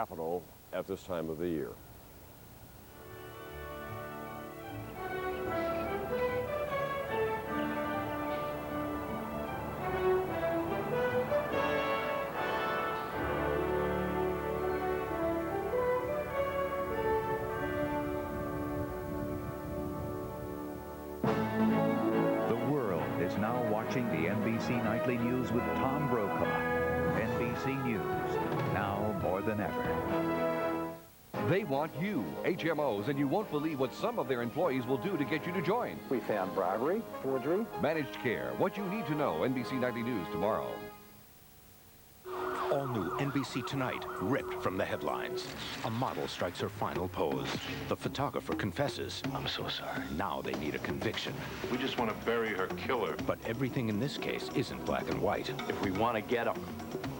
capital at this time of the year. The world is now watching the NBC Nightly News with Tom Brokaw. NBC News, now more than ever. They want you, HMOs, and you won't believe what some of their employees will do to get you to join. We found bribery, forgery. Managed care, what you need to know, NBC Nightly News tomorrow. All new NBC Tonight, ripped from the headlines. A model strikes her final pose. The photographer confesses. I'm so sorry. Now they need a conviction. We just want to bury her killer. But everything in this case isn't black and white. If we want to get them,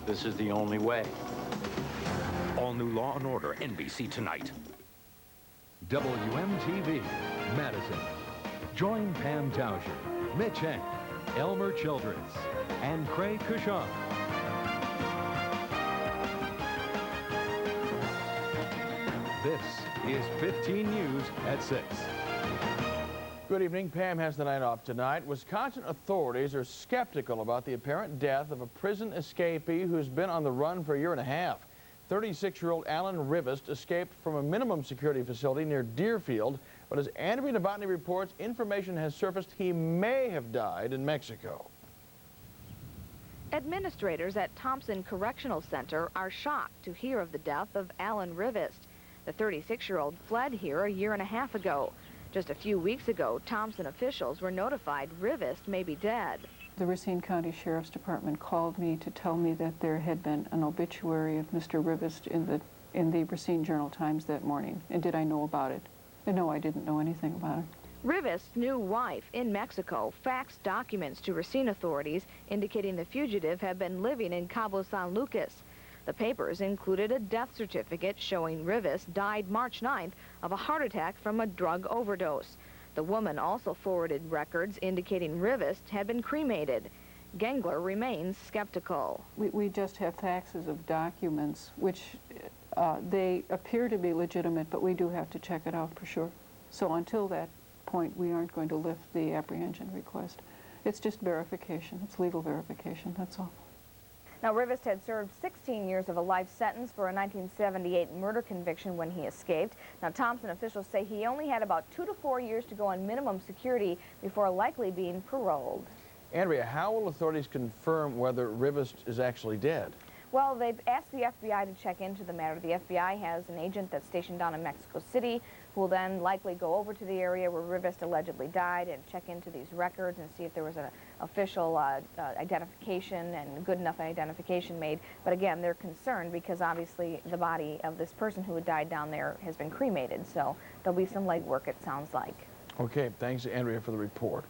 this is the only way. All new Law & Order, NBC Tonight. WMTV, Madison. Join Pam Tauscher, Mitch Hank, Elmer Childress, and Craig Cushon. This is 15 News at 6. Good evening. Pam has the night off tonight. Wisconsin authorities are skeptical about the apparent death of a prison escapee who's been on the run for a year and a half. 36-year-old Alan Rivest escaped from a minimum security facility near Deerfield, but as Andrea Novotny reports, information has surfaced he may have died in Mexico. Administrators at Thompson Correctional Center are shocked to hear of the death of Alan Rivest. The 36-year-old fled here a year and a half ago. Just a few weeks ago, Thompson officials were notified Rivest may be dead. The Racine County Sheriff's Department called me to tell me that there had been an obituary of Mr. Rivest in the Racine Journal-Times that morning. And did I know about it? And no, I didn't know anything about it. Rivest's new wife in Mexico faxed documents to Racine authorities indicating the fugitive had been living in Cabo San Lucas. The papers included a death certificate showing Rivest died March 9th of a heart attack from a drug overdose. The woman also forwarded records indicating Rivest had been cremated. Gengler remains skeptical. We just have faxes of documents, which they appear to be legitimate, but we do have to check it out for sure. So until that point, we aren't going to lift the apprehension request. It's just verification. It's legal verification, that's all. Now, Rivest had served 16 years of a life sentence for a 1978 murder conviction when he escaped. Now, Thompson officials say he only had about 2 to 4 years to go on minimum security before likely being paroled. Andrea, how will authorities confirm whether Rivest is actually dead? Well, they've asked the FBI to check into the matter. The FBI has an agent that's stationed down in Mexico City who will then likely go over to the area where Rivest allegedly died and check into these records and see if there was an official identification and good enough identification made. But again, they're concerned because obviously the body of this person who had died down there has been cremated. So there'll be some legwork, it sounds like. Okay, thanks, Andrea, for the report.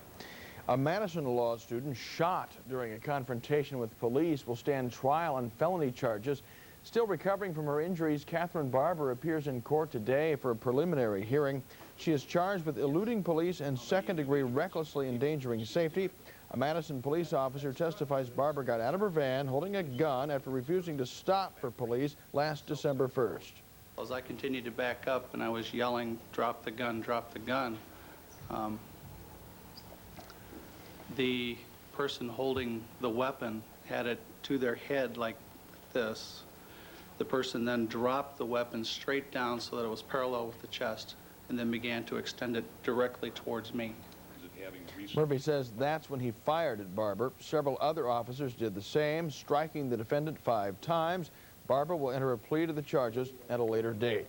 A Madison law student shot during a confrontation with police will stand trial on felony charges. Still recovering from her injuries, Catherine Barber appears in court today for a preliminary hearing. She is charged with eluding police and second-degree recklessly endangering safety. A Madison police officer testifies Barber got out of her van holding a gun after refusing to stop for police last December 1st. As I continued to back up and I was yelling, "Drop the gun, drop the gun," the person holding the weapon had it to their head like this. The person then dropped the weapon straight down so that it was parallel with the chest and then began to extend it directly towards me. Murphy says that's when he fired at Barber. Several other officers did the same, striking the defendant 5 times. Barber will enter a plea to the charges at a later date.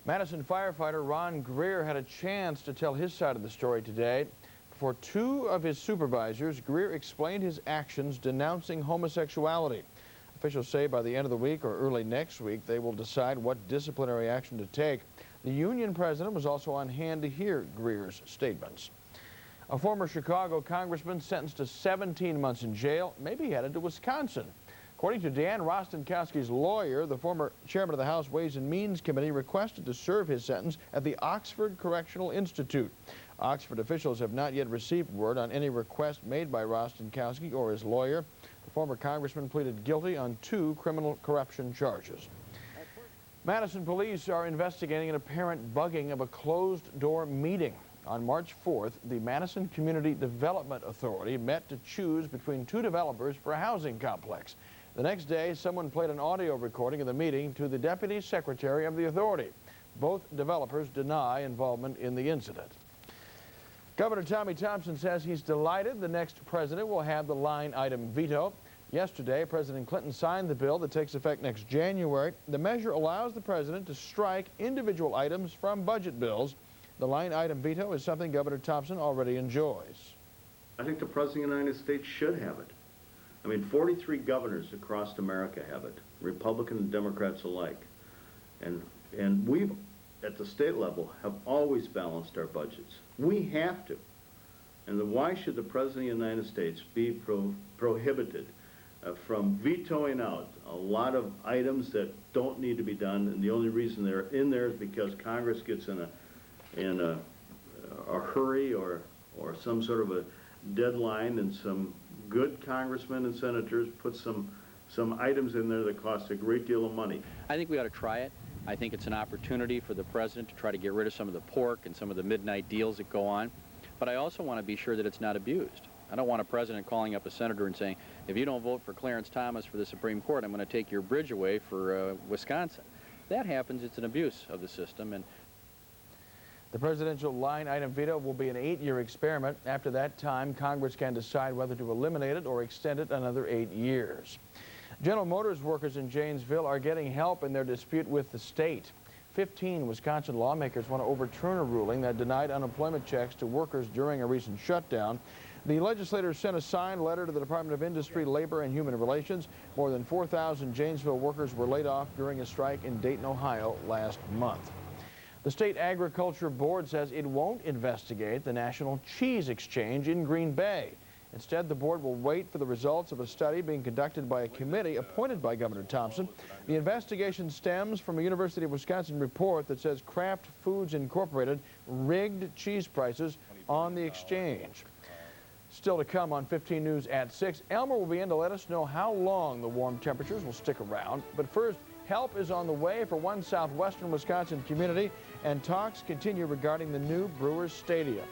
Madison firefighter Ron Greer had a chance to tell his side of the story today. For 2 of his supervisors, Greer explained his actions denouncing homosexuality. Officials say by the end of the week or early next week, they will decide what disciplinary action to take. The union president was also on hand to hear Greer's statements. A former Chicago congressman sentenced to 17 months in jail may be headed to Wisconsin. According to Dan Rostenkowski's lawyer, the former chairman of the House Ways and Means Committee requested to serve his sentence at the Oxford Correctional Institute. Oxford officials have not yet received word on any request made by Rostenkowski or his lawyer. The former congressman pleaded guilty on 2 criminal corruption charges. Madison police are investigating an apparent bugging of a closed-door meeting. On March 4th, the Madison Community Development Authority met to choose between two developers for a housing complex. The next day, someone played an audio recording of the meeting to the Deputy Secretary of the authority. Both developers deny involvement in the incident. Governor Tommy Thompson says he's delighted the next president will have the line item veto. Yesterday, President Clinton signed the bill that takes effect next January. The measure allows the president to strike individual items from budget bills. The line item veto is something Governor Thompson already enjoys. I think the President of the United States should have it. I mean, 43 governors across America have it, Republican and Democrats alike. And we've, at the state level, have always balanced our budgets. We have to. And why should the President of the United States be prohibited from vetoing out a lot of items that don't need to be done, and the only reason they're in there is because Congress gets in a hurry or some sort of a deadline, and some good congressmen and senators put some items in there that cost a great deal of money. I think we ought to try it. I think it's an opportunity for the president to try to get rid of some of the pork and some of the midnight deals that go on. But I also want to be sure that it's not abused. I don't want a president calling up a senator and saying, if you don't vote for Clarence Thomas for the Supreme Court, I'm going to take your bridge away for Wisconsin. If that happens, it's an abuse of the system. And the presidential line item veto will be an 8-year experiment. After that time, Congress can decide whether to eliminate it or extend it another 8 years. General Motors workers in Janesville are getting help in their dispute with the state. 15 Wisconsin lawmakers want to overturn a ruling that denied unemployment checks to workers during a recent shutdown. The legislators sent a signed letter to the Department of Industry, Labor, and Human Relations. More than 4,000 Janesville workers were laid off during a strike in Dayton, Ohio last month. The State Agriculture Board says it won't investigate the National Cheese Exchange in Green Bay. Instead, the board will wait for the results of a study being conducted by a committee appointed by Governor Thompson. The investigation stems from a University of Wisconsin report that says Kraft Foods Incorporated rigged cheese prices on the exchange. Still to come on 15 News at 6, Elmer will be in to let us know how long the warm temperatures will stick around. But first, help is on the way for one southwestern Wisconsin community, and talks continue regarding the new Brewers Stadium.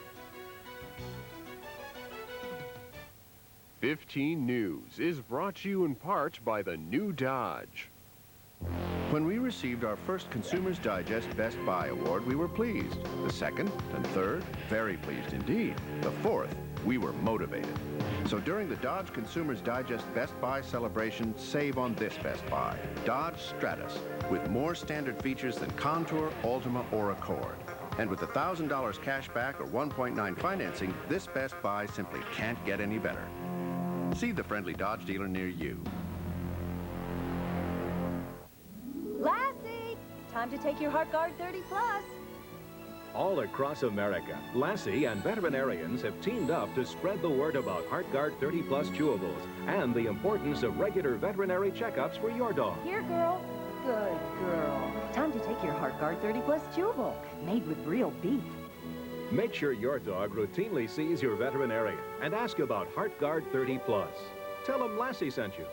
15 News is brought to you in part by the new Dodge. When we received our first Consumer's Digest Best Buy Award, we were pleased. The second and third, very pleased indeed. The fourth, we were motivated. So during the Dodge Consumer's Digest Best Buy celebration, save on this Best Buy, Dodge Stratus, with more standard features than Contour, Altima, or Accord. And with $1,000 cash back or 1.9 financing, this Best Buy simply can't get any better. See the friendly Dodge dealer near you. Lassie, time to take your HeartGuard 30 Plus. All across America, Lassie and veterinarians have teamed up to spread the word about HeartGuard 30 Plus chewables and the importance of regular veterinary checkups for your dog. Here, girl. Good girl. Time to take your HeartGuard 30 Plus chewable, made with real beef. Make sure your dog routinely sees your veterinarian and ask about HeartGuard 30 Plus. Tell them Lassie sent you.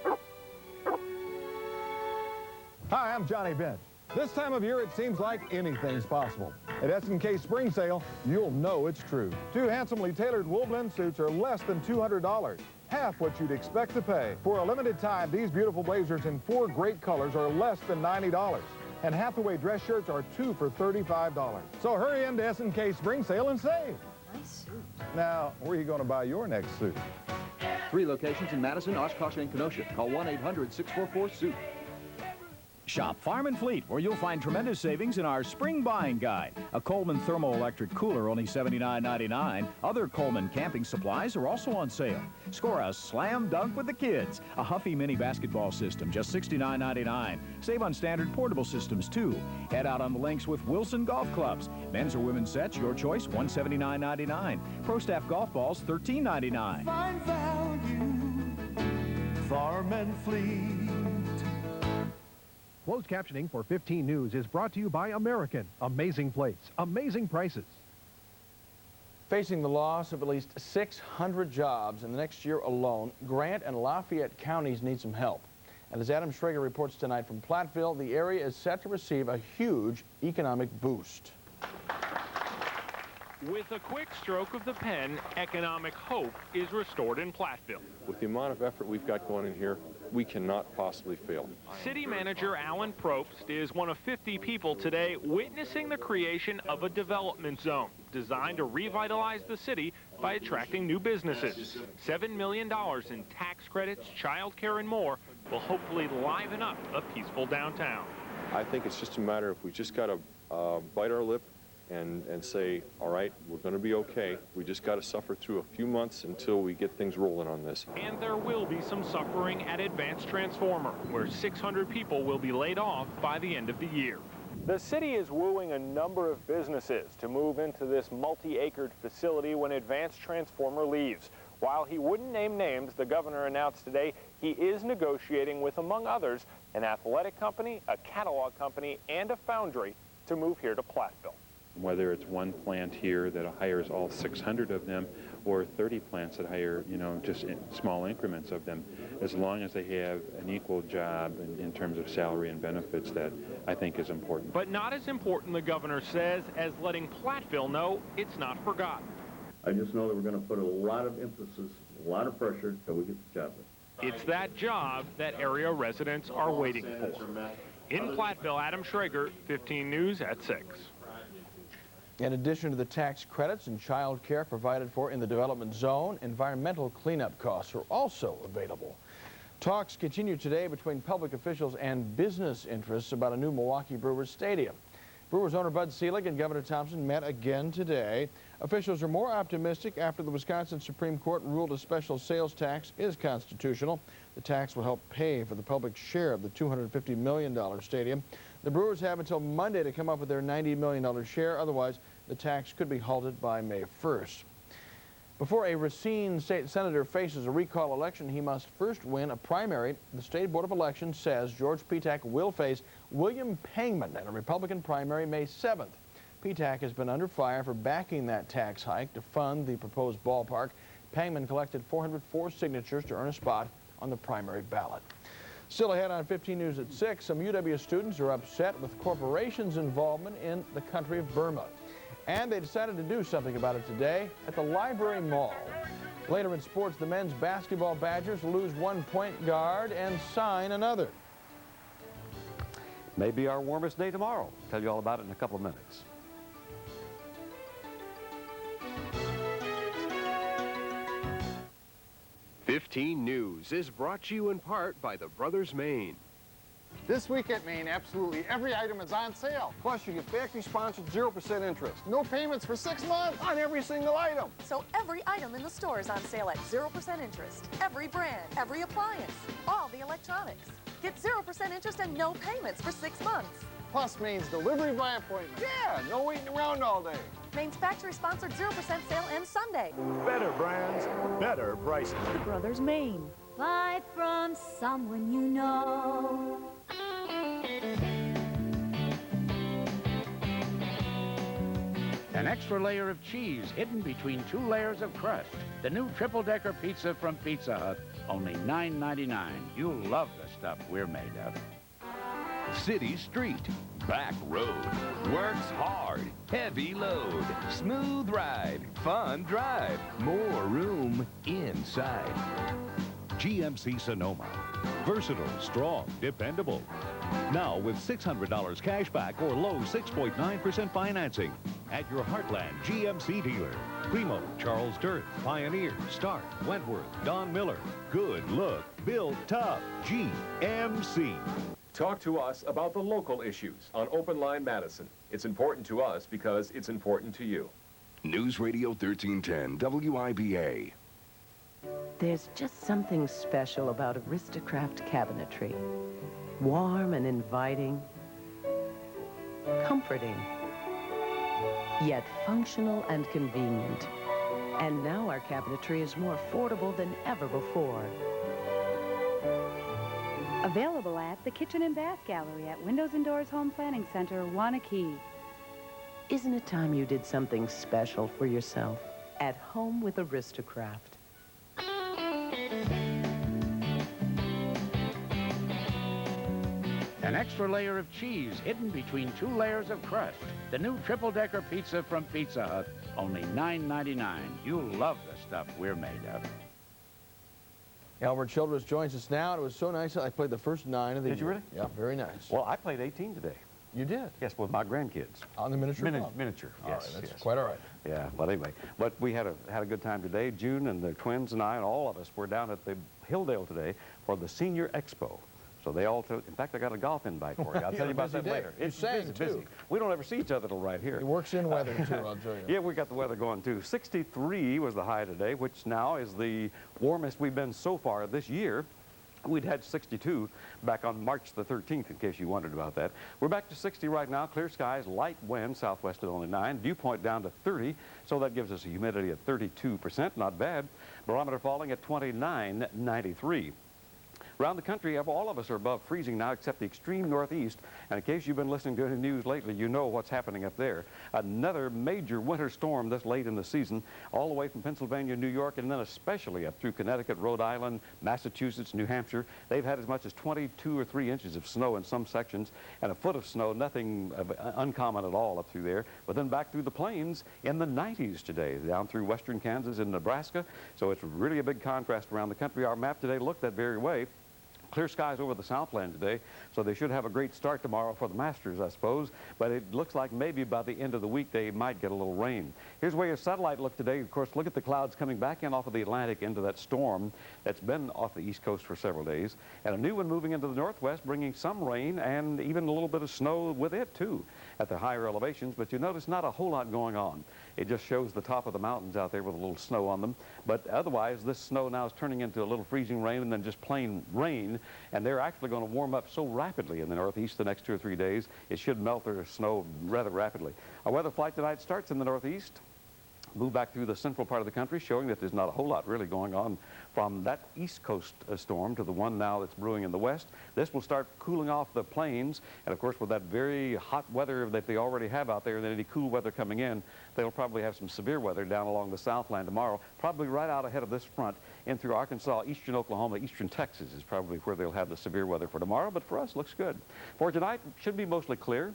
Hi, I'm Johnny Bench. This time of year, it seems like anything's possible. At S&K Spring Sale, you'll know it's true. 2 handsomely tailored wool blend suits are less than $200, half what you'd expect to pay. For a limited time, these beautiful blazers in 4 great colors are less than $90. And Hathaway dress shirts are 2 for $35. So hurry into S&K Spring Sale and save. Nice suit. Now, where are you going to buy your next suit? 3 locations in Madison, Oshkosh, and Kenosha. Call 1-800-644-SUIT. Shop Farm and Fleet, where you'll find tremendous savings in our spring buying guide. A Coleman thermoelectric cooler, only $79.99. Other Coleman camping supplies are also on sale. Score a slam dunk with the kids. A Huffy mini basketball system, just $69.99. Save on standard portable systems, too. Head out on the links with Wilson Golf Clubs. Men's or women's sets, your choice, $179.99. Pro Staff golf balls, $13.99. Find value, Farm and Fleet. Closed captioning for 15 News is brought to you by American. Amazing plates, amazing prices. Facing the loss of at least 600 jobs in the next year alone, Grant and Lafayette counties need some help. And as Adam Schrager reports tonight from Platteville, the area is set to receive a huge economic boost. With a quick stroke of the pen, economic hope is restored in Platteville. With the amount of effort we've got going in here, we cannot possibly fail. City Manager Alan Probst is one of 50 people today witnessing the creation of a development zone designed to revitalize the city by attracting new businesses. $7 million in tax credits, child care, and more will hopefully liven up a peaceful downtown. I think it's just a matter of we just got to bite our lip and say, all right, we're going to be okay. We just got to suffer through a few months until we get things rolling on this. And there will be some suffering at Advanced Transformer, where 600 people will be laid off by the end of the year. The city is wooing a number of businesses to move into this multi-acred facility when Advanced Transformer leaves. While he wouldn't name names, the governor announced today he is negotiating with, among others, an athletic company, a catalog company, and a foundry to move here to Platteville. Whether it's one plant here that hires all 600 of them or 30 plants that hire, just small increments of them, as long as they have an equal job in terms of salary and benefits, that I think is important. But not as important, the governor says, as letting Platteville know it's not forgotten. I just know that we're going to put a lot of emphasis, a lot of pressure till we get the job done. It's that job that area residents are waiting for. In Platteville, Adam Schrager, 15 News at 6. In addition to the tax credits and child care provided for in the development zone, environmental cleanup costs are also available. Talks continue today between public officials and business interests about a new Milwaukee Brewers stadium. Brewers owner Bud Selig and Governor Thompson met again today. Officials are more optimistic after the Wisconsin Supreme Court ruled a special sales tax is constitutional. The tax will help pay for the public's share of the $250 million stadium. The Brewers have until Monday to come up with their $90 million share. Otherwise, the tax could be halted by May 1st. Before a Racine state senator faces a recall election, he must first win a primary. The State Board of Elections says George Petak will face William Pangman in a Republican primary May 7th. Petak has been under fire for backing that tax hike to fund the proposed ballpark. Pangman collected 404 signatures to earn a spot on the primary ballot. Still ahead on 15 News at 6, some UW students are upset with corporations' involvement in the country of Burma. And they decided to do something about it today at the Library Mall. Later in sports, the men's basketball Badgers lose one point guard and sign another. Maybe our warmest day tomorrow. Tell you all about it in a couple of minutes. "15 News is brought to you in part by the Brothers Maine. This week at Maine, absolutely every item is on sale. Plus, you get factory-sponsored 0% interest. No payments for 6 months on every single item. So every item in the store is on sale at 0% interest. Every brand, every appliance, all the electronics. Get 0% interest and no payments for 6 months. Plus, Maine's delivery by appointment. Yeah, no waiting around all day. Maine's factory-sponsored 0% sale ends Sunday. Better brands, better prices. The Brothers Maine. Buy from someone you know. An extra layer of cheese hidden between 2 layers of crust. The new triple-decker pizza from Pizza Hut, only $9.99. You'll love the stuff we're made of. City Street, back road, works hard, heavy load, smooth ride, fun drive, more room inside. GMC Sonoma. Versatile, strong, dependable. Now with $600 cash back or low 6.9% financing at your Heartland GMC dealer. Primo, Charles Dirth, Pioneer, Stark, Wentworth, Don Miller. Good look, built tough. GMC. Talk to us about the local issues on Open Line Madison. It's important to us because it's important to you. News Radio 1310, WIBA. There's just something special about Aristocraft cabinetry. Warm and inviting, comforting, yet functional and convenient. And now our cabinetry is more affordable than ever before. Available at the Kitchen and Bath Gallery at Windows and Doors Home Planning Center, Wanakee. Isn't it time you did something special for yourself? At home with Aristocraft. An extra layer of cheese hidden between 2 layers of crust. The new triple-decker pizza from Pizza Hut, only $9.99. You'll love the stuff we're made of. Albert Childress joins us now. It was so nice that I played the first 9 of the year. Did you really? Yeah, very nice. Well, I played 18 today. You did? Yes, with my grandkids. On the miniature phone? Miniature, All yes. right, that's yes. quite all right. Yeah, but anyway, but we had a good time today. June and the twins and I and all of us were down at the Hilldale today for the Senior Expo. So they all took, in fact, I got a golf invite for you. I'll tell you about that later. It's busy. We don't ever see each other till right here. It works in weather, too, I'll tell you. Yeah, we got the weather going, too. 63 was the high today, which now is the warmest we've been so far this year. We'd had 62 back on March the 13th, in case you wondered about that. We're back to 60 right now. Clear skies, light wind, southwest at only 9. Dew point down to 30, so that gives us a humidity of 32%. Not bad. Barometer falling at 29.93. Around the country, all of us are above freezing now except the extreme northeast. And in case you've been listening to the news lately, you know what's happening up there. Another major winter storm this late in the season, all the way from Pennsylvania, New York, and then especially up through Connecticut, Rhode Island, Massachusetts, New Hampshire. They've had as much as 22 or 3 inches of snow in some sections, and a foot of snow, nothing uncommon at all up through there. But then back through the plains in the 90s today, down through western Kansas and Nebraska. So it's really a big contrast around the country. Our map today looked that very way. Clear skies over the Southland today, so they should have a great start tomorrow for the Masters, I suppose. But it looks like maybe by the end of the week they might get a little rain. Here's where your satellite looked today. Of course, look at the clouds coming back in off of the Atlantic into that storm that's been off the East Coast for several days. And a new one moving into the northwest, bringing some rain and even a little bit of snow with it, too, at the higher elevations. But you notice not a whole lot going on. It just shows the top of the mountains out there with a little snow on them. But otherwise, this snow now is turning into a little freezing rain and then just plain rain. And they're actually going to warm up so rapidly in the northeast the next 2 or 3 days, it should melt their snow rather rapidly. Our weather flight tonight starts in the northeast, move back through the central part of the country, showing that there's not a whole lot really going on from that east coast storm to the one now that's brewing in the west. This will start cooling off the plains, and of course with that very hot weather that they already have out there and then any cool weather coming in, they'll probably have some severe weather down along the Southland tomorrow, probably right out ahead of this front in through Arkansas, eastern Oklahoma, eastern Texas is probably where they'll have the severe weather for tomorrow, but for us looks good. For tonight, should be mostly clear.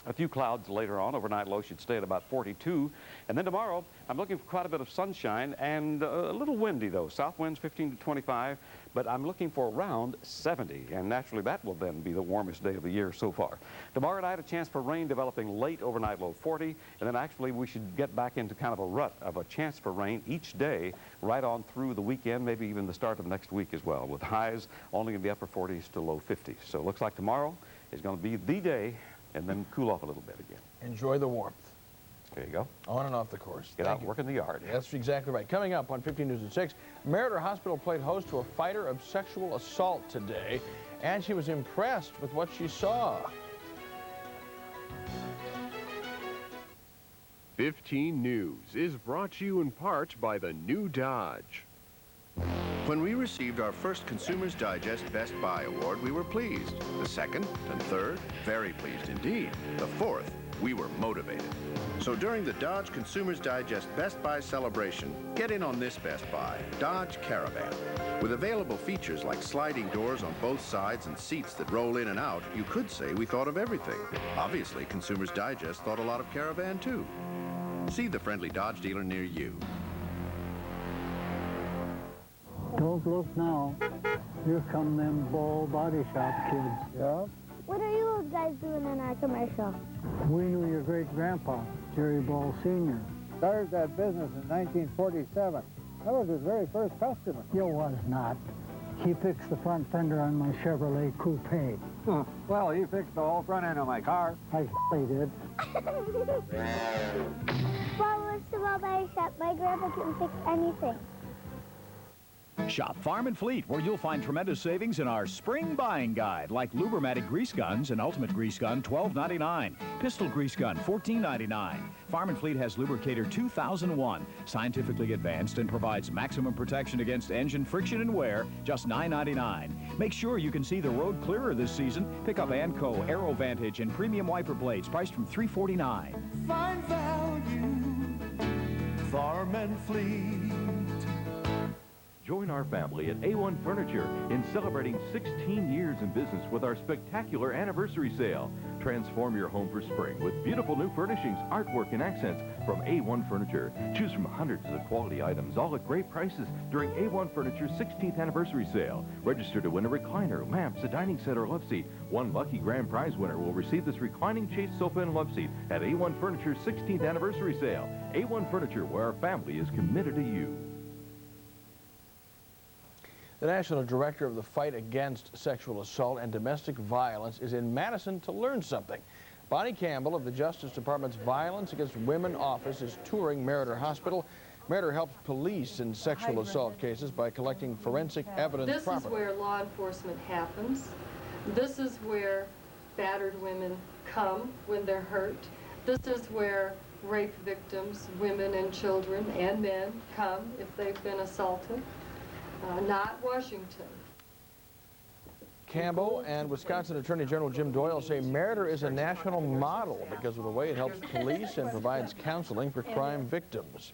A few clouds later on. Overnight low should stay at about 42. And then tomorrow, I'm looking for quite a bit of sunshine and a little windy, though. South winds 15 to 25, but I'm looking for around 70. And naturally, that will then be the warmest day of the year so far. Tomorrow night, a chance for rain developing late, overnight low 40. And then actually, we should get back into kind of a rut of a chance for rain each day right on through the weekend, maybe even the start of next week as well, with highs only in the upper 40s to low 50s. So it looks like tomorrow is going to be the day, and then cool off a little bit again. Enjoy the warmth. There you go. On and off the course. Get out and work in the yard. That's exactly right. Coming up on 15 News at 6, Meriter Hospital played host to a fighter of sexual assault today, and she was impressed with what she saw. 15 News is brought to you in part by the new Dodge. When we received our first Consumer's Digest Best Buy Award, we were pleased. The second and third, very pleased indeed. The fourth, we were motivated. So during the Dodge Consumer's Digest Best Buy celebration, get in on this Best Buy, Dodge Caravan. With available features like sliding doors on both sides and seats that roll in and out, you could say we thought of everything. Obviously, Consumer's Digest thought a lot of Caravan too. See the friendly Dodge dealer near you. Don't look now. Here come them Ball Body Shop kids. Yeah? What are you guys doing in our commercial? We knew your great-grandpa, Jerry Ball Sr. Started that business in 1947. I was his very first customer. You was not. He fixed the front fender on my Chevrolet Coupe. Huh. Well, he fixed the whole front end of my car. I did. Follow us to Ball Body Shop. My grandpa can fix anything. Shop Farm and Fleet, where you'll find tremendous savings in our spring buying guide, like Lubermatic grease guns and Ultimate grease gun, $12.99. Pistol grease gun, $14.99. Farm and Fleet has Lubricator 2001, scientifically advanced and provides maximum protection against engine friction and wear, just $9.99. Make sure you can see the road clearer this season. Pick up ANCO, Aero Vantage, and premium wiper blades, priced from $349. Find value, Farm and Fleet. Join our family at A1 Furniture in celebrating 16 years in business with our spectacular anniversary sale. Transform your home for spring with beautiful new furnishings, artwork, and accents from A1 Furniture. Choose from hundreds of quality items, all at great prices during A1 Furniture's 16th anniversary sale. Register to win a recliner, lamps, a dining set, or love seat. One lucky grand prize winner will receive this reclining chase sofa and love seat at A1 Furniture's 16th anniversary sale. A1 Furniture, where our family is committed to you. The National Director of the Fight Against Sexual Assault and Domestic Violence is in Madison to learn something. Bonnie Campbell of the Justice Department's Violence Against Women Office is touring Meriter Hospital. Meriter helps police in sexual assault cases by collecting forensic evidence properly. This is where law enforcement happens. This is where battered women come when they're hurt. This is where rape victims, women and children and men, come if they've been assaulted. Not Washington. Campbell and Wisconsin Attorney General Jim Doyle say Meriter is a national model because of the way it helps police and provides counseling for crime victims.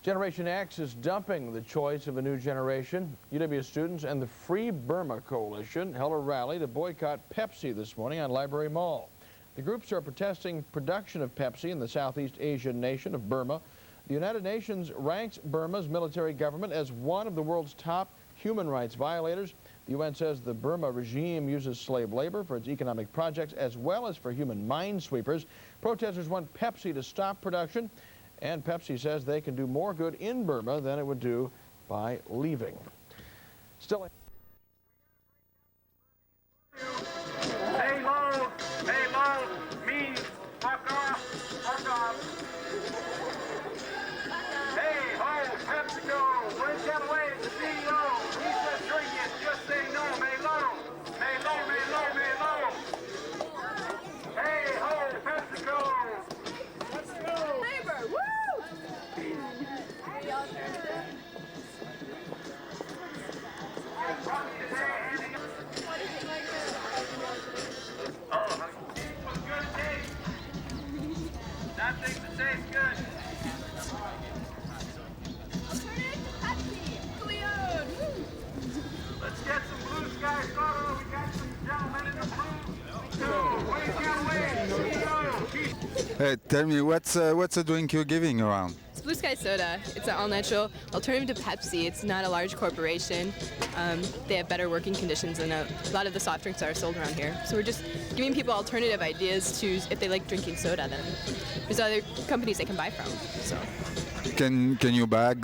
Generation X is dumping the choice of a new generation. UW students and the Free Burma Coalition held a rally to boycott Pepsi this morning on Library Mall. The groups are protesting production of Pepsi in the Southeast Asian nation of Burma. The United Nations ranks Burma's military government as one of the world's top human rights violators. The UN says the Burma regime uses slave labor for its economic projects as well as for human minesweepers. Protesters want Pepsi to stop production, and Pepsi says they can do more good in Burma than it would do by leaving. Still. Hey low means fuck off, fuck off. PepsiCo, Brent Galloway is the CEO. He says drink it, just say no, may low. May low, may low, may low. Hey ho, PepsiCo. Let's go. Neighbor, woo! Oh, what's good to taste? Nothing to taste good. Let's get some blue sky soda. We got some gentlemen in the blue. Hey, tell me, what's a drink you're giving around? It's Blue Sky Soda. It's an all-natural alternative to Pepsi. It's not a large corporation. They have better working conditions than a lot of the soft drinks that are sold around here. So we're just giving people alternative ideas to, if they like drinking soda, then there's other companies they can buy from. So. Can you buy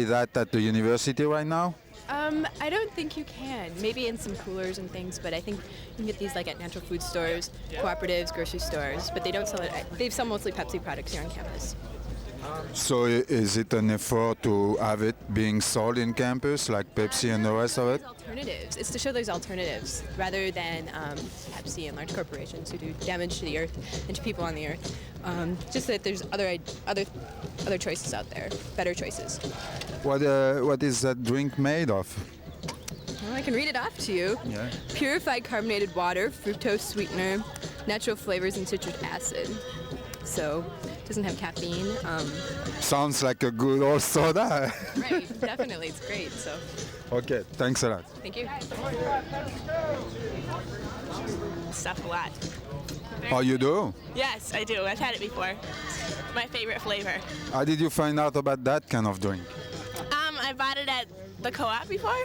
that at the university right now? I don't think you can. Maybe in some coolers and things, but I think you can get these like at natural food stores, cooperatives, grocery stores, but they don't sell it. They sell mostly Pepsi products here on campus. So is it an effort to have it being sold in campus, like Pepsi and the rest of it? Alternatives. It's to show there's alternatives rather than Pepsi and large corporations who do damage to the earth and to people on the earth. Just that there's other choices out there, better choices. What is that drink made of? Well, I can read it off to you. Yeah. Purified carbonated water, fructose sweetener, natural flavors, and citric acid. So it doesn't have caffeine. Sounds like a good old soda. Right, definitely, it's great. So. Okay, thanks a lot. Thank you. Stuff a lot. Oh, you do? Yes, I do. I've had it before. My favorite flavor. How did you find out about that kind of drink? I bought it at the co-op before.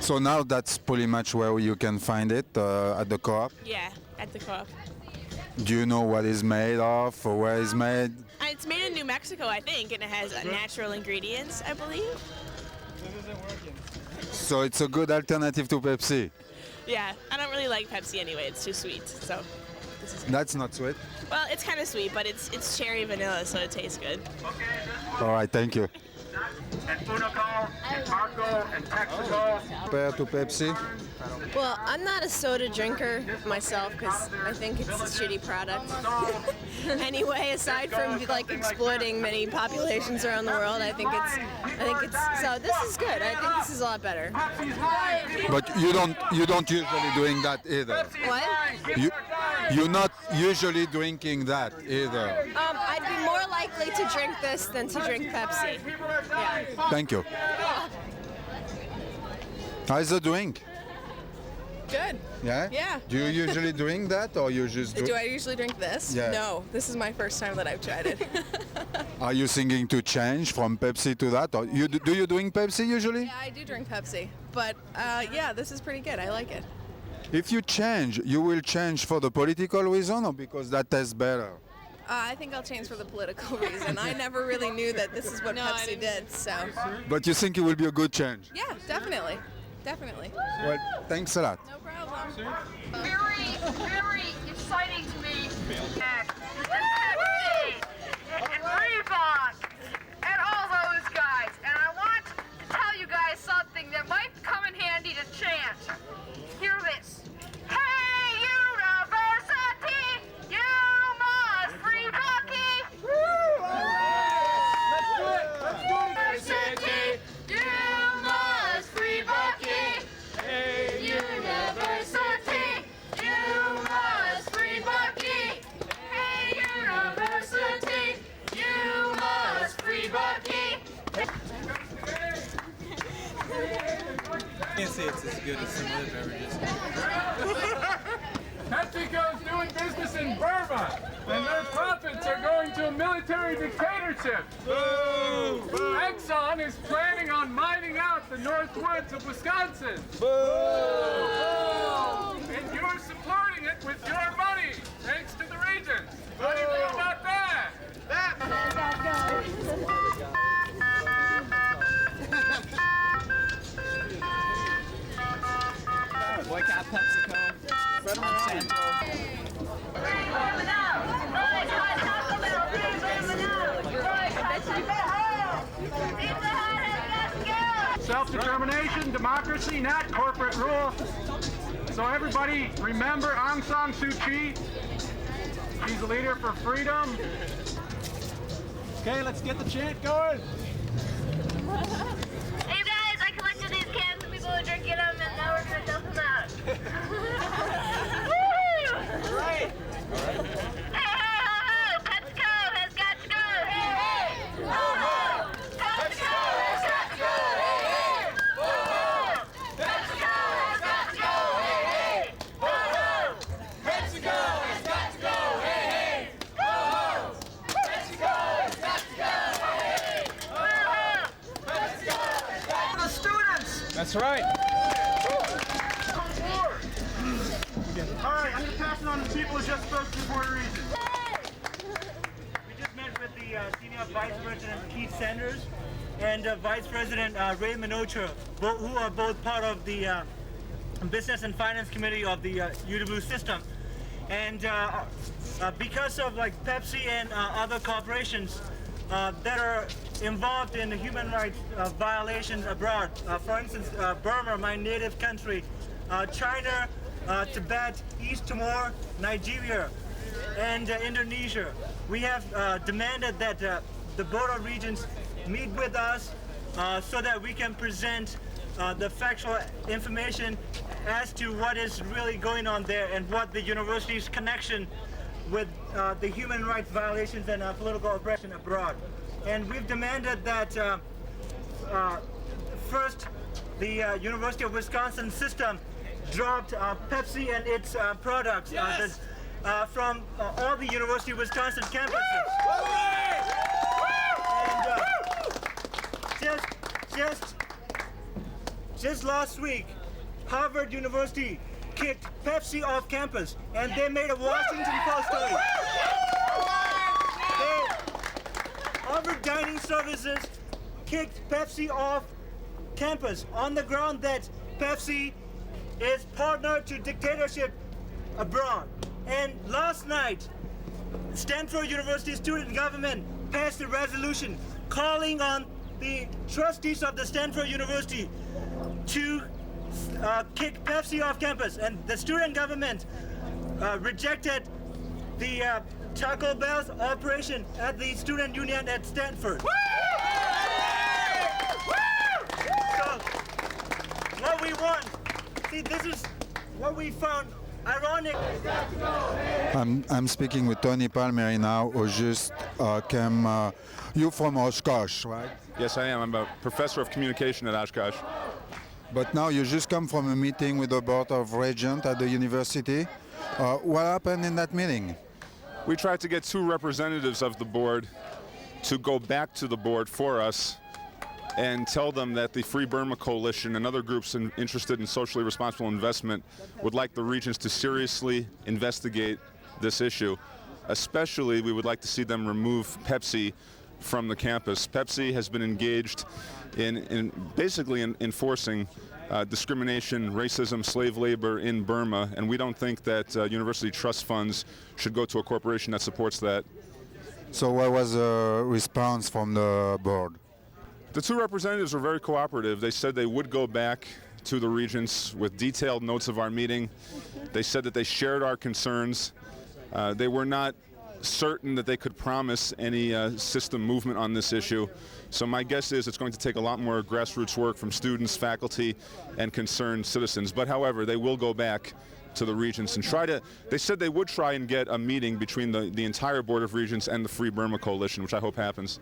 So now that's pretty much where you can find it, at the co-op? Yeah, at the co-op. Do you know what it's made of or where it's made? It's made in New Mexico, I think, and it has natural ingredients, I believe. So it's a good alternative to Pepsi? Yeah, I don't really like Pepsi anyway. It's too sweet, so this is good. That's not sweet? Well, it's kind of sweet, but it's cherry vanilla, so it tastes good. All right, thank you. And Unocal, and Marco, and Texaco. Compared to Pepsi? Well, I'm not a soda drinker myself because I think it's a shitty product. Anyway, aside from like exploiting many populations around the world, I think it's so this is good. I think this is a lot better. But you don't usually doing that either. What? You're not usually drinking that either. I'd be more likely to drink this than to drink Pepsi. Yeah. Thank you. How's the drink? Good. Yeah? Yeah. Do you usually drink that or you just Do I usually drink this? Yeah. No, this is my first time that I've tried it. Are you thinking to change from Pepsi to that? Or do you drink Pepsi usually? Yeah, I do drink Pepsi, but yeah, this is pretty good. I like it. If you change, you will change for the political reason or because that tastes better? I think I'll change for the political reason. I never really knew that this is what Pepsi did, so. But you think it will be a good change? Yeah, definitely. Definitely. Well, thanks a lot. No problem. Very, very exciting to me. And Reebok and all those guys. And I want to tell you guys something that might come in handy to chant. Hear this. Hey, University, you must free Bucky. Let's do it. Let's do it. University, you must free Bucky. Hey, University, you must free Bucky. Hey, University, you must free Bucky. I can't say it's as good as some other beverages. PepsiCo's doing business in Burma, and their profits are going to a military dictatorship. Boo! Boo! Exxon is planning on mining out the north woods of Wisconsin. Boo! Boo! And you're supporting it with your money, thanks to the regents. How do you feel about that? Boycott PepsiCo. Fred Monsanto. Self-determination, democracy, not corporate rule. So everybody remember Aung San Suu Kyi. She's a leader for freedom. Okay, let's get the chant going. Hey guys, I collected these cans and people are drinking them and now we're going to dump them out. Woo! Right. Hey, ho, ho, ho! PepsiCo has got to go! Hey, hey! Ho, ho! PepsiCo has got to go! Hey, hey! Ho, ho! PepsiCo has got to go! Hey, hey! Ho, ho! PepsiCo has got to go! Hey, hey! Ho, ho! PepsiCo has got to go! Hey, hey! Ho, ho! PepsiCo has got to go! The students! That's right. All right, I'm going to pass it on to the people who just spoke for a reason. We just met with the Senior Vice President Keith Sanders and Vice President Ray Minocha, who are both part of the Business and Finance Committee of the UW system. And because of like Pepsi and other corporations that are involved in human rights violations abroad, for instance, Burma, my native country, China, Tibet, East Timor, Nigeria, and Indonesia. We have demanded that the Board of Regents meet with us so that we can present the factual information as to what is really going on there and what the university's connection with the human rights violations and political oppression abroad. And we've demanded that first, the University of Wisconsin system dropped Pepsi and its products from all the University of Wisconsin campuses. And just last week, Harvard University kicked Pepsi off campus, and they made a Washington Post story. Harvard Dining Services kicked Pepsi off campus on the ground that Pepsi is partner to dictatorship abroad. And last night, Stanford University student government passed a resolution calling on the trustees of the Stanford University to kick Pepsi off campus. And the student government rejected the Taco Bell's operation at the student union at Stanford. So, what we want, see, this is what we found ironic. I'm speaking with Tony Palmieri now, who just came. You from Oshkosh, right? Yes, I am. I'm a professor of communication at Oshkosh. But now you just come from a meeting with the Board of Regents at the university. What happened in that meeting? We tried to get 2 representatives of the board to go back to the board for us and tell them that the Free Burma Coalition and other groups interested in socially responsible investment would like the Regents to seriously investigate this issue. Especially, we would like to see them remove Pepsi from the campus. Pepsi has been engaged in basically enforcing discrimination, racism, slave labor in Burma, and we don't think that university trust funds should go to a corporation that supports that. So what was the response from the board? The 2 representatives were very cooperative. They said they would go back to the Regents with detailed notes of our meeting. They said that they shared our concerns. They were not certain that they could promise any system movement on this issue. So my guess is it's going to take a lot more grassroots work from students, faculty, and concerned citizens. But however, they will go back to the Regents and they said they would try and get a meeting between the entire Board of Regents and the Free Burma Coalition, which I hope happens.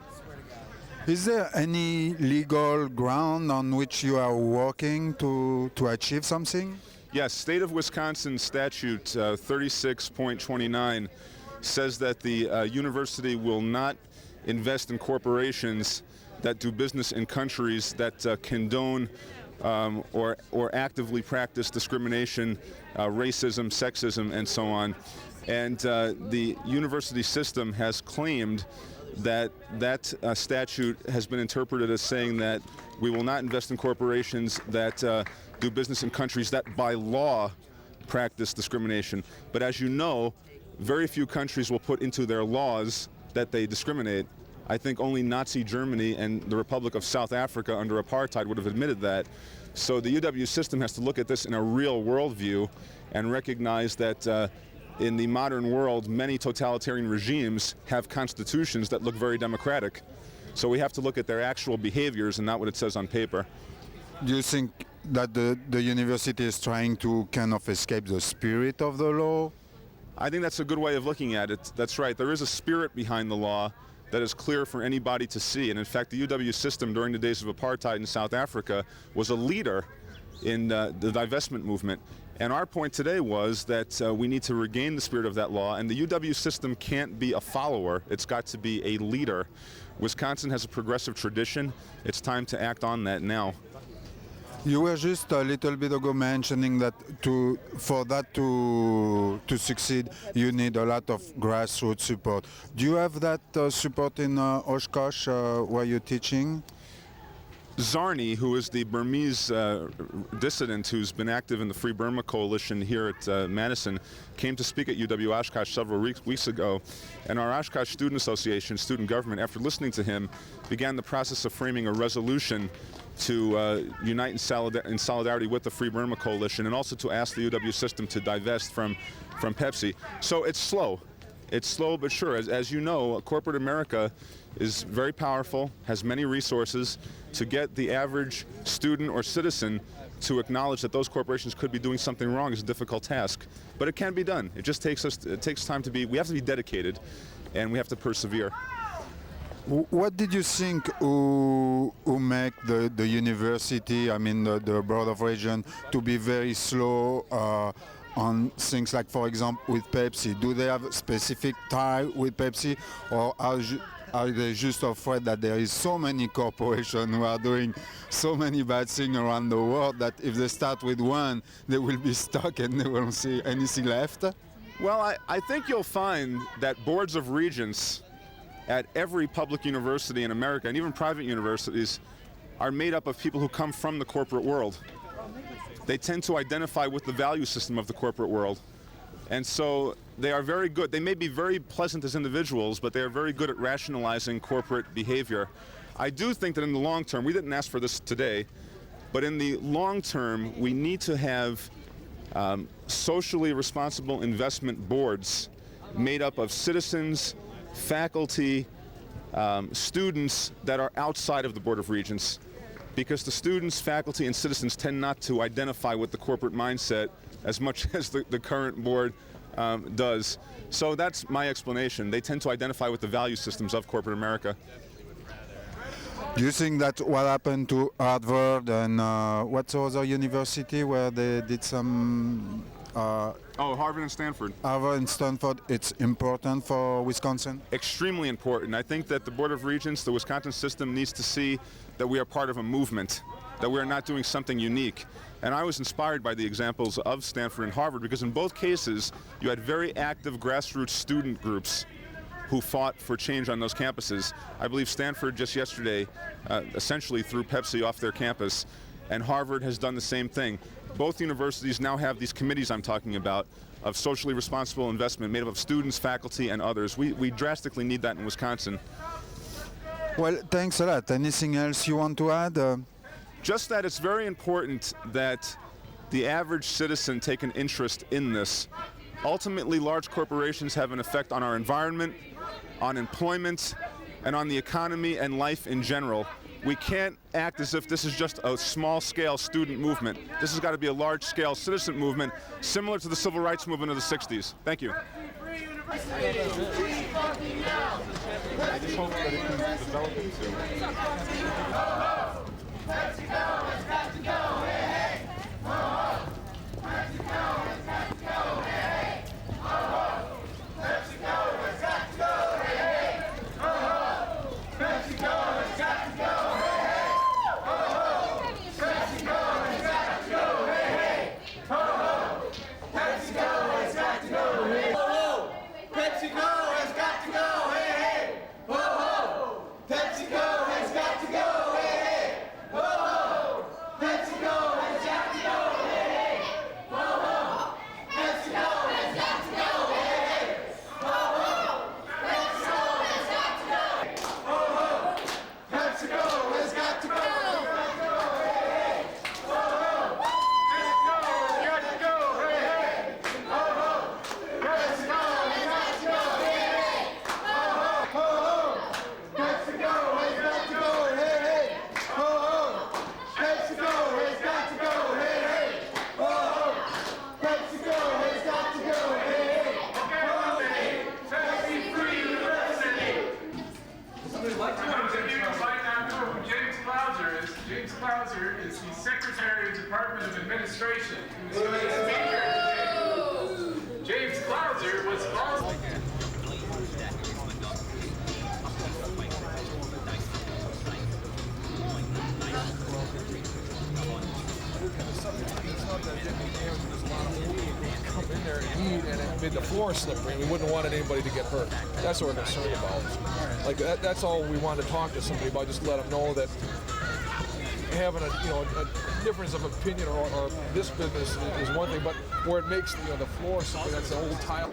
Is there any legal ground on which you are working to achieve something? Yes, State of Wisconsin Statute 36.29 says that the university will not invest in corporations that do business in countries that condone or actively practice discrimination, racism, sexism, and so on. And the university system has claimed that statute has been interpreted as saying that we will not invest in corporations that do business in countries that by law practice discrimination. But as you know, very few countries will put into their laws that they discriminate. I think only Nazi Germany and the Republic of South Africa under apartheid would have admitted that. So the UW system has to look at this in a real world view and recognize that in the modern world, many totalitarian regimes have constitutions that look very democratic. So we have to look at their actual behaviors and not what it says on paper. Do you think that the university is trying to kind of escape the spirit of the law? I think that's a good way of looking at it. That's right. There is a spirit behind the law that is clear for anybody to see. And in fact, the UW system during the days of apartheid in South Africa was a leader in the divestment movement. And our point today was that we need to regain the spirit of that law, and the UW system can't be a follower. It's got to be a leader. Wisconsin has a progressive tradition. It's time to act on that now. You were just a little bit ago mentioning that for that to succeed, you need a lot of grassroots support. Do you have that support in Oshkosh where you're teaching? Zarni, who is the Burmese dissident who's been active in the Free Burma Coalition here at Madison, came to speak at UW Oshkosh several weeks ago. And our Oshkosh Student Association, student government, after listening to him, began the process of framing a resolution to unite in solidarity with the Free Burma Coalition, and also to ask the UW system to divest from Pepsi. So it's slow. It's slow but sure. As you know, corporate America is very powerful, has many resources. To get the average student or citizen to acknowledge that those corporations could be doing something wrong is a difficult task. But it can be done. It just takes time to we have to be dedicated, and we have to persevere. What did you think who make the university, I mean the Board of Regents, to be very slow on things like, for example, with Pepsi? Do they have a specific tie with Pepsi, or are they just afraid that there is so many corporations who are doing so many bad things around the world that if they start with one, they will be stuck and they won't see anything left? Well, I think you'll find that boards of regents at every public university in America, and even private universities, are made up of people who come from the corporate world. They tend to identify with the value system of the corporate world. And so they are very good. They may be very pleasant as individuals, but they are very good at rationalizing corporate behavior. I do think that in the long term, we didn't ask for this today, but in the long term, we need to have socially responsible investment boards made up of citizens, faculty, students that are outside of the Board of Regents, because the students, faculty, and citizens tend not to identify with the corporate mindset as much as the current board does. So that's my explanation. They tend to identify with the value systems of corporate America. Do you think that what happened to Harvard and what's the other university where they did some... Harvard and Stanford. Harvard and Stanford, it's important for Wisconsin? Extremely important. I think that the Board of Regents, the Wisconsin system, needs to see that we are part of a movement, that we are not doing something unique. And I was inspired by the examples of Stanford and Harvard because in both cases, you had very active grassroots student groups who fought for change on those campuses. I believe Stanford just yesterday essentially threw Pepsi off their campus, and Harvard has done the same thing. Both universities now have these committees I'm talking about of socially responsible investment made up of students, faculty, and others. We drastically need that in Wisconsin. Well, thanks a lot. Anything else you want to add? Just that it's very important that the average citizen take an interest in this. Ultimately, large corporations have an effect on our environment, on employment, and on the economy and life in general. We can't act as if this is just a small-scale student movement. This has got to be a large-scale citizen movement, similar to the civil rights movement of the 60s. Thank you. I just hope that it can develop into. Mexico has got to go, hey, hey! Mexico has got to go, hey, hey! Mexico has got to go, hey, hey! Mexico has got to go, hey, hey! Mexico has got to go, hey, hey! Mexico has got to go, hey, ho! Mexico has got to go, hey, hey! Ho, ho! Mexico has got to go, hey, hey! Ho, ho! Mexico has got to go, hey, hey! Ho, ho! Mexico has got to go, hey, hey! Ho, ho! Mexico has got to go! Ho, ho! Mexico has got to go, hey, hey! Ho, ho! Mexico has got to go, hey, hey! Ho, ho! Mexico has got to go, hey, hey! Ho, ho! Mexico has got to go, hey, hey! Ho, ho! Mexico has got to go, hey, hey! Ho, ho! Mexico has got to go, hey, hey! Pepsi Free University! James Clouser is. James Clouser is the Secretary of the Department of Administration. He was going to be speaker today. James Clouser was also... Come in there and eat, and it made the floor slippery, and we wouldn't have wanted anybody to get hurt. That's what we're concerned about. Like that's all we want to talk to somebody about. Just let them know that having a difference of opinion or this business is one thing, but where it makes the floor slippery, that's the old tile.